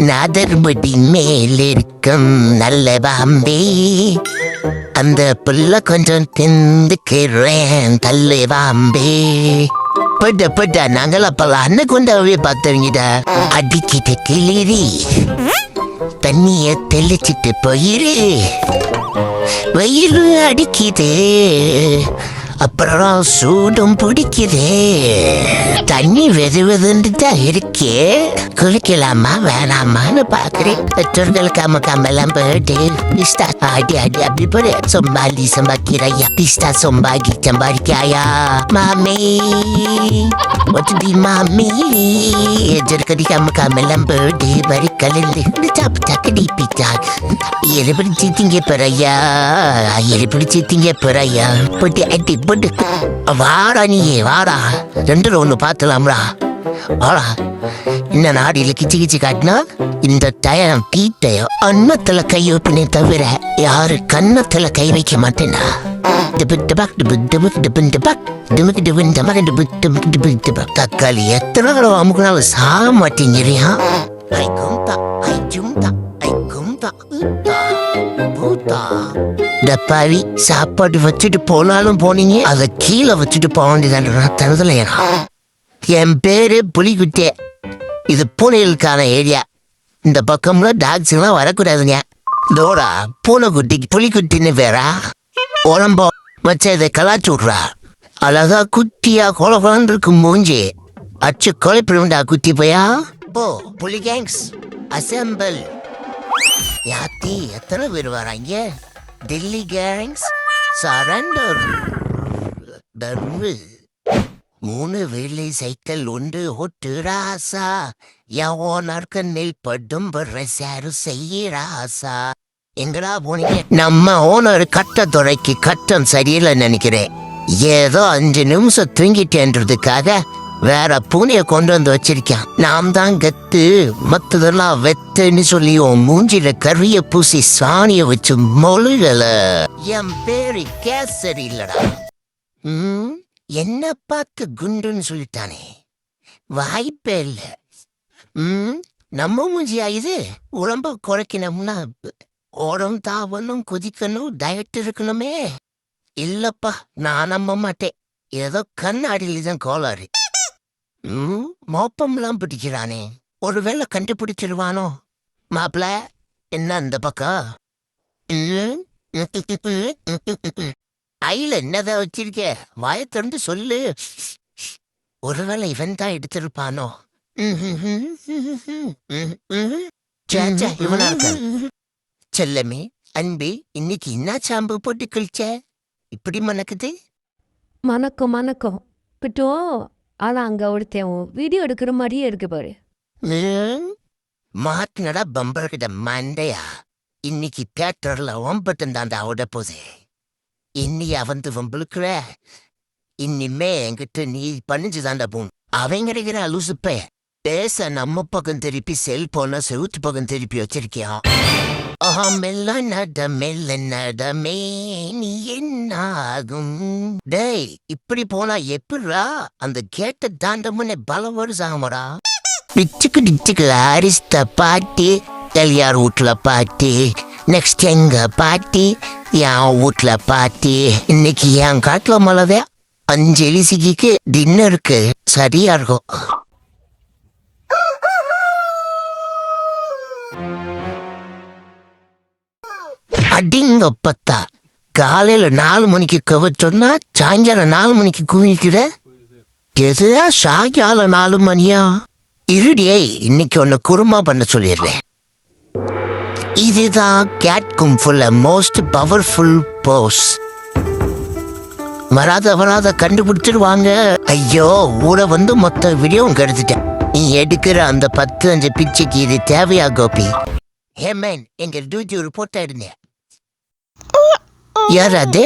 நாதர்படி மேலிருக்கும் நல்ல பாம்பே, அந்த புள்ள கொஞ்சம் திந்துக்கிறேன் தள்ளு பாம்பே. பட்ட நாங்கள் அப்ப அண்ணன் கொண்டாவே பார்த்தவங்கிட்ட அடிக்கிட்ட கிளிரி தண்ணிய தெளிச்சிட்டு போயிரு, வெயில் அடிக்குது, அப்புறம் சூடும் பிடிக்குது, தண்ணி வெதுவெதுன்னு தான் இருக்கே, குளிக்கலாமா வேணாமான்னு பாக்குறேன். பெற்றோர்களுக்கு அம்மக்காமெல்லாம் போயிட்டு பிஸ்தா ஆடி ஆடி அப்படி போற சொம்பாலி சம்பாக்கிறாயா, பிஸ்தா சொம்பாடி சம்பாதிக்காயா மாமி, ஒத்துடி மாமி எஜர்கடி அம்மக்காமெல்லாம் போயிட்டு வரி கலந்து சாப்பு தக்கடி பிச்சா எரிபடி சீத்திங்க போறையா, எரிபடி சீத்திங்க போறையா, போட்டு அடி போட்டு வாடா நீ வாடா, ரெண்டு ஒண்ணு பார்த்துலாம்டா வாடா. இந்த நாடியில கிச்சு கிச்சு காட்டினா இந்த டயம் டீட்டையோ அன்னத்துல கை வைப்பினே தவிர யாரு கன்னத்துல கை வைக்க மாட்டேனா. தக்காளி எத்தனை தடவை அமுக்குனாலும் சாக மாட்டேங்கிறியா. டப்பாவி சாப்பாடு வச்சுட்டு போனாலும் போனீங்க, அதை கீழே வச்சுட்டு போக வேண்டியதான் தனதுல. என் பேரு புலிக்குட்டே, இது பூனைகளுக்கான ஏரியா. இந்த பக்கம்ல டாக்ஸ் எல்லாம் வரக்கூடாதுங்க. தோடா பூனைக்குட்டிக்கு புலிக்குட்டின்னு வேறா உடம்போ வச்ச இதை கலாச்சு விட்றா. அழகா குட்டியா கொல கொலன்னு இருக்கும் மூஞ்சி, அச்சு கொலை பிரிவுண்டா குட்டி போயா. போ புலி கேங்ஸ் அசம்பிள். யாத்தி எத்தனை பேர் வராங்க? Delhi gangs surrender. 3 வேலை சைக்கிள் உண்டு ஒட்டு ராசா, எவனர்க்க நெல் படும் சாரு செய்ய ராசா. எங்கடா போனீங்க? நம்ம ஓனர் கட்ட துறைக்கு கட்டம் சரியில்லை நினைக்கிறேன். ஏதோ 5 நிமிஷம் தூங்கிட்டேன்றதுக்காக வேற பூனைய கொண்டு வந்து வச்சிருக்கான். நாம் தான் கத்து, மத்ததெல்லாம் வெத்துன்னு சொல்லி மூஞ்சில கரிய பூசி சாணிய வச்சு மொழிகள. என் பேரு கேசரி இல்லடா. என்ன பார்த்து குண்டுன்னு சொல்லிட்டானே, வாய்ப்பே இல்ல. நம்ம மூஞ்சியா இது? உடம்ப குறைக்கணும்னா ஓடம் தாவணும், குதிக்கணும், டயட் இருக்கணுமே. இல்லப்பா நான் நம்ப மாட்டேன். ஏதோ கண்ணாடியில தான் கோளாறு. மோப்பம்லாம் பிடிக்கிறானே, ஒருவேளை கண்டுபிடிச்சிருவானோ. மாப்பிள என்ன அந்த பக்கம் ஐல என்னதான் வச்சிருக்க? வாய திறந்து சொல்லு. ஒருவேளை இவன் தான் எடுத்திருப்பானோ. இவனா இருக்க. செல்லமே அன்பே, இன்னைக்கு என்ன சாம்பு போட்டு கழிச்ச? இப்படி மணக்குது. மணக்கம் மணக்கம் கிட்டோ. ஆனா அங்க ஒருத்தன் வீடியோ எடுக்கிற மாதிரியே இருக்கு பாரு. மாட்டினடா பம்பர் கிட்ட மண்டையா. இன்னைக்கு தியேட்டர்ல 9 தாண்டா ஓட போதே. இன்னியா வந்து வம்புழுக்கிற? இனிமே என்கிட்ட நீ பணிஞ்சு தாண்டா போன். அவன் கிடைக்கிற அலுசுப்ப பேச நம்ம பக்கம் திருப்பி செல்போன செவுத்து பக்கம் திருப்பி வச்சிருக்கியா. மெல்ல நடமே நீ என்னாகும். டேய் இப்படி போனா எப்படிரா அந்த கேட்ட தாண்டமுன்னு பல வருஷாமடா. டிச்சுக்கு டிச்சுக்கு அரிஸ்த பாட்டி, கல்யார் வீட்டுல பாட்டி, நெக்ஸ்ட் எங்க பாட்டி, என் வீட்டுல பாட்டி. இன்னைக்கு என் காட்டுல மலவே 5 எலிசிக்கு டின்னருக்கு சரியா இருக்கும். அடிங்கப்பத்தா, காலையில 4 மணிக்கு கவச்சோன்னா சாயங்காலம் 4 மணிக்கு குவிக்கிற. எதுயா சாயங்காலம் 4 மணியா? இருடியே, இன்னைக்கு ஒன்னு குருமா பண்ண சொல்லிடுறேன். இதுதான் கேட் கும்ஃபுல்ல மோஸ்ட் பவர்ஃபுல் போஸ். வராத கண்டுபிடிச்சிருவாங்க. ஐயோ ஊட வந்து மொத்த வீடியோவும் கெடுத்துட்டேன். நீ எடுக்கிற அந்த 10-5 பிச்சைக்கு இது தேவையா கோபி? ஹே மேன், எங்க டியூட்டி ரிப்போர்ட் ஆயிடுங்க. யார் அது?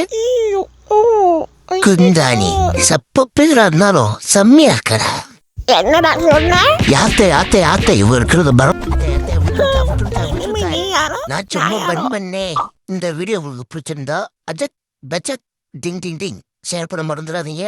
குந்தானி சப்ப பேரா இருந்தாலும் செம்மையா இருக்கடா. என்னடா சொன்ன? யாத்த இவ இருக்கிறது நான் சும்மா பண்ணே. இந்த வீடியோ உங்களுக்கு பிடிச்சிருந்தா அஜக் பச்சக் டிங் டிங் டிங் ஷேர் பண்ண மறந்துடாதீங்க.